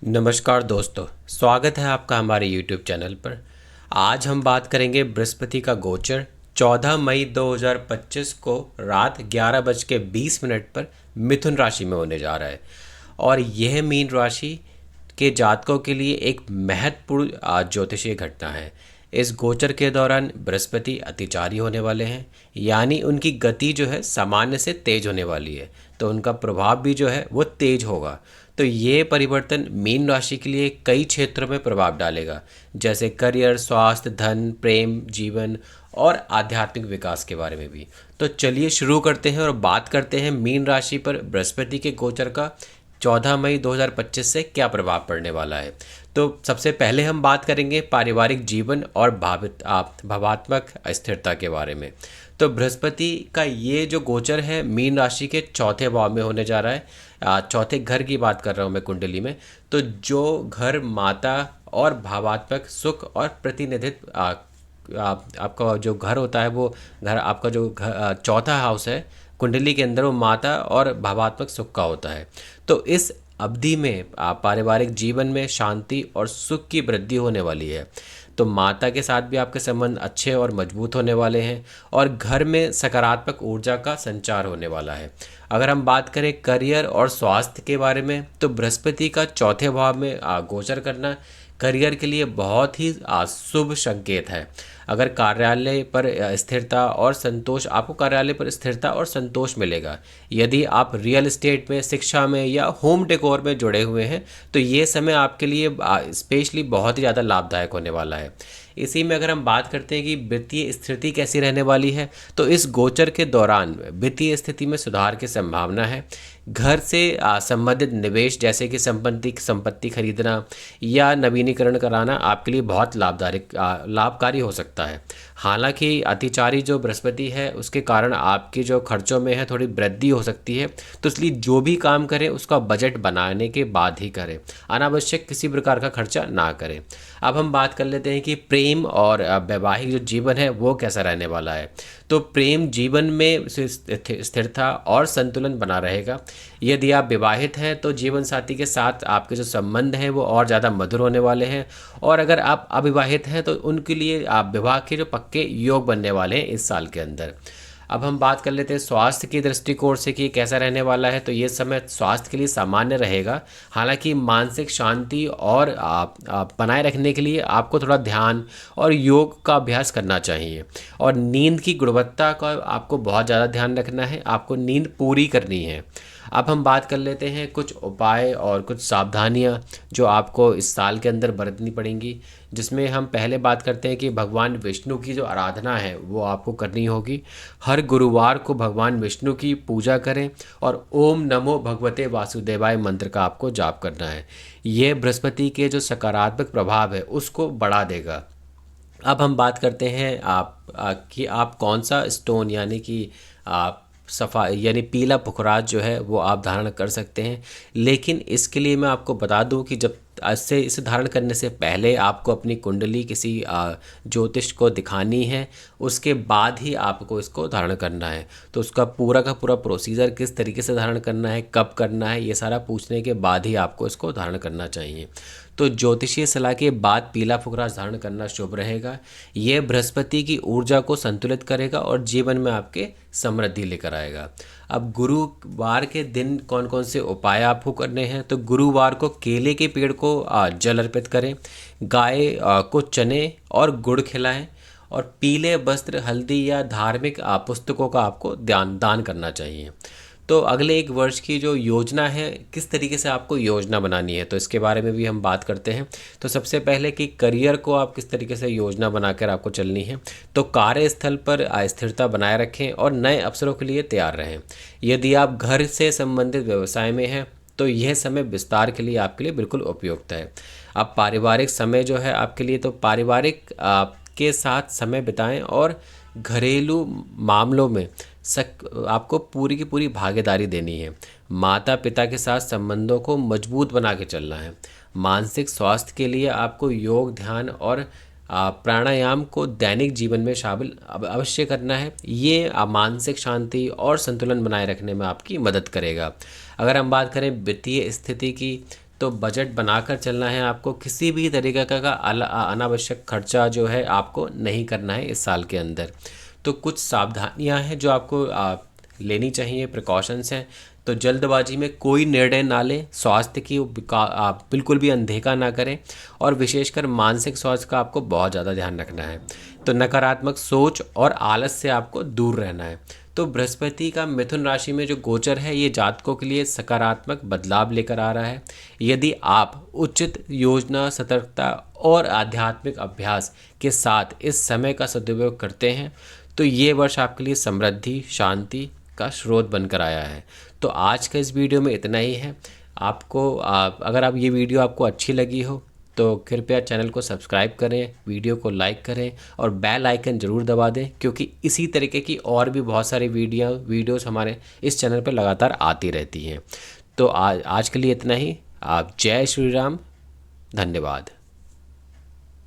नमस्कार दोस्तों, स्वागत है आपका हमारे YouTube चैनल पर। आज हम बात करेंगे बृहस्पति का गोचर 14 मई 2025 को रात 11:20 पर मिथुन राशि में होने जा रहा है। और यह मीन राशि के जातकों के लिए एक महत्वपूर्ण ज्योतिषीय घटना है। इस गोचर के दौरान बृहस्पति अतिचारी होने वाले हैं, यानी उनकी गति जो है सामान्य से तेज होने वाली है, तो उनका प्रभाव भी जो है वो तेज होगा। तो ये परिवर्तन मीन राशि के लिए कई क्षेत्रों में प्रभाव डालेगा, जैसे करियर, स्वास्थ्य, धन, प्रेम, जीवन और आध्यात्मिक विकास के बारे में भी। तो चलिए शुरू करते हैं और बात करते हैं मीन राशि पर बृहस्पति के गोचर का 14 मई 2025 से क्या प्रभाव पड़ने वाला है। तो सबसे पहले हम बात करेंगे पारिवारिक जीवन और भावात्मक स्थिरता के बारे में। तो बृहस्पति का ये जो गोचर है मीन राशि के चौथे भाव में होने जा रहा है। चौथे घर की बात कर रहा हूँ मैं कुंडली में। तो जो घर माता और भावात्मक सुख और प्रतिनिधित्व आपका जो घर होता है, वो घर आपका जो घर चौथा हाउस है कुंडली के अंदर, वो माता और भावात्मक सुख का होता है। तो इस अवधि में पारिवारिक जीवन में शांति और सुख की वृद्धि होने वाली है। तो माता के साथ भी आपके संबंध अच्छे और मजबूत होने वाले हैं और घर में सकारात्मक ऊर्जा का संचार होने वाला है। अगर हम बात करें करियर और स्वास्थ्य के बारे में, तो बृहस्पति का चौथे भाव में गोचर करना करियर के लिए बहुत ही शुभ संकेत है। अगर कार्यालय पर स्थिरता और संतोष, आपको कार्यालय पर स्थिरता और संतोष मिलेगा। यदि आप रियल एस्टेट में, शिक्षा में या होम डेकोर में जुड़े हुए हैं, तो ये समय आपके लिए स्पेशली बहुत ही ज़्यादा लाभदायक होने वाला है। इसी में अगर हम बात करते हैं कि वित्तीय स्थिति कैसी रहने वाली है, तो इस गोचर के दौरान वित्तीय स्थिति में सुधार की संभावना है। घर से संबंधित निवेश, जैसे कि संपत्ति खरीदना या नवीनीकरण कराना, आपके लिए बहुत लाभकारी हो सकता है। हालांकि अतिचारी जो बृहस्पति है, उसके कारण आपके जो खर्चों में है थोड़ी वृद्धि हो सकती है। तो इसलिए जो भी काम करें उसका बजट बनाने के बाद ही करें, अनावश्यक किसी प्रकार का खर्चा ना करें। अब हम बात कर लेते हैं कि प्रेम और वैवाहिक जो जीवन है वो कैसा रहने वाला है। तो प्रेम जीवन में स्थिरता और संतुलन बना रहेगा। यदि आप विवाहित हैं तो जीवन साथी के साथ आपके जो संबंध हैं वो और ज़्यादा मधुर होने वाले हैं। और अगर आप अविवाहित हैं तो उनके लिए आप विवाह के जो पक्के योग बनने वाले हैं इस साल के अंदर। अब हम बात कर लेते हैं स्वास्थ्य की दृष्टिकोण से कि कैसा रहने वाला है। तो ये समय स्वास्थ्य के लिए सामान्य रहेगा। हालांकि मानसिक शांति और आप बनाए रखने के लिए आपको थोड़ा ध्यान और योग का अभ्यास करना चाहिए। और नींद की गुणवत्ता का आपको बहुत ज़्यादा ध्यान रखना है, आपको नींद पूरी करनी है। अब हम बात कर लेते हैं कुछ उपाय और कुछ सावधानियां जो आपको इस साल के अंदर बरतनी पड़ेंगी, जिसमें हम पहले बात करते हैं कि भगवान विष्णु की जो आराधना है वो आपको करनी होगी। हर गुरुवार को भगवान विष्णु की पूजा करें और ओम नमो भगवते वासुदेवाय मंत्र का आपको जाप करना है। ये बृहस्पति के जो सकारात्मक प्रभाव है उसको बढ़ा देगा। अब हम बात करते हैं कि आप कौन सा स्टोन, यानी कि आप सफ़ा यानी पीला पुखराज जो है वो आप धारण कर सकते हैं। लेकिन इसके लिए मैं आपको बता दूं कि जब इसे धारण करने से पहले आपको अपनी कुंडली किसी ज्योतिष को दिखानी है, उसके बाद ही आपको इसको धारण करना है। तो उसका पूरा का पूरा प्रोसीजर, किस तरीके से धारण करना है, कब करना है, ये सारा पूछने के बाद ही आपको इसको धारण करना चाहिए। तो ज्योतिषीय सलाह के बाद पीला पुखराज धारण करना शुभ रहेगा। यह बृहस्पति की ऊर्जा को संतुलित करेगा और जीवन में आपके समृद्धि लेकर आएगा। अब गुरुवार के दिन कौन कौन से उपाय आपको करने हैं। तो गुरुवार को केले के पेड़ को जल अर्पित करें, गाय को चने और गुड़ खिलाएं और पीले वस्त्र, हल्दी या धार्मिक पुस्तकों का आपको दान करना चाहिए। तो अगले एक वर्ष की जो योजना है, किस तरीके से आपको योजना बनानी है, तो इसके बारे में भी हम बात करते हैं। तो सबसे पहले कि करियर को आप किस तरीके से योजना बनाकर आपको चलनी है। तो कार्यस्थल पर स्थिरता बनाए रखें और नए अवसरों के लिए तैयार रहें। यदि आप घर से संबंधित व्यवसाय में हैं तो यह समय विस्तार के लिए आपके लिए बिल्कुल उपयुक्त है। अब पारिवारिक समय जो है आपके लिए, तो पारिवारिक के साथ समय बिताएं और घरेलू मामलों में आपको पूरी की पूरी भागीदारी देनी है। माता पिता के साथ संबंधों को मजबूत बना के चलना है। मानसिक स्वास्थ्य के लिए आपको योग, ध्यान और प्राणायाम को दैनिक जीवन में शामिल अवश्य करना है। ये मानसिक शांति और संतुलन बनाए रखने में आपकी मदद करेगा। अगर हम बात करें वित्तीय स्थिति की, तो बजट बनाकर चलना है आपको। किसी भी तरीके का अनावश्यक खर्चा जो है आपको नहीं करना है इस साल के अंदर। तो कुछ सावधानियां हैं जो आपको लेनी चाहिए, प्रिकॉशंस हैं। तो जल्दबाजी में कोई निर्णय ना लें, स्वास्थ्य की आप बिल्कुल भी अनदेखा ना करें, और विशेषकर मानसिक स्वास्थ्य का आपको बहुत ज़्यादा ध्यान रखना है। तो नकारात्मक सोच और आलस से आपको दूर रहना है। तो बृहस्पति का मिथुन राशि में जो गोचर है ये जातकों के लिए सकारात्मक बदलाव लेकर आ रहा है। यदि आप उचित योजना, सतर्कता और आध्यात्मिक अभ्यास के साथ इस समय का सदुपयोग करते हैं तो ये वर्ष आपके लिए समृद्धि, शांति का स्रोत बनकर आया है। तो आज का इस वीडियो में इतना ही है। अगर आप ये वीडियो आपको अच्छी लगी हो तो कृपया चैनल को सब्सक्राइब करें, वीडियो को लाइक करें और बेल आइकन ज़रूर दबा दें, क्योंकि इसी तरीके की और भी बहुत सारी वीडियोस हमारे इस चैनल पर लगातार आती रहती हैं। तो आज के लिए इतना ही। आप जय श्री राम, धन्यवाद।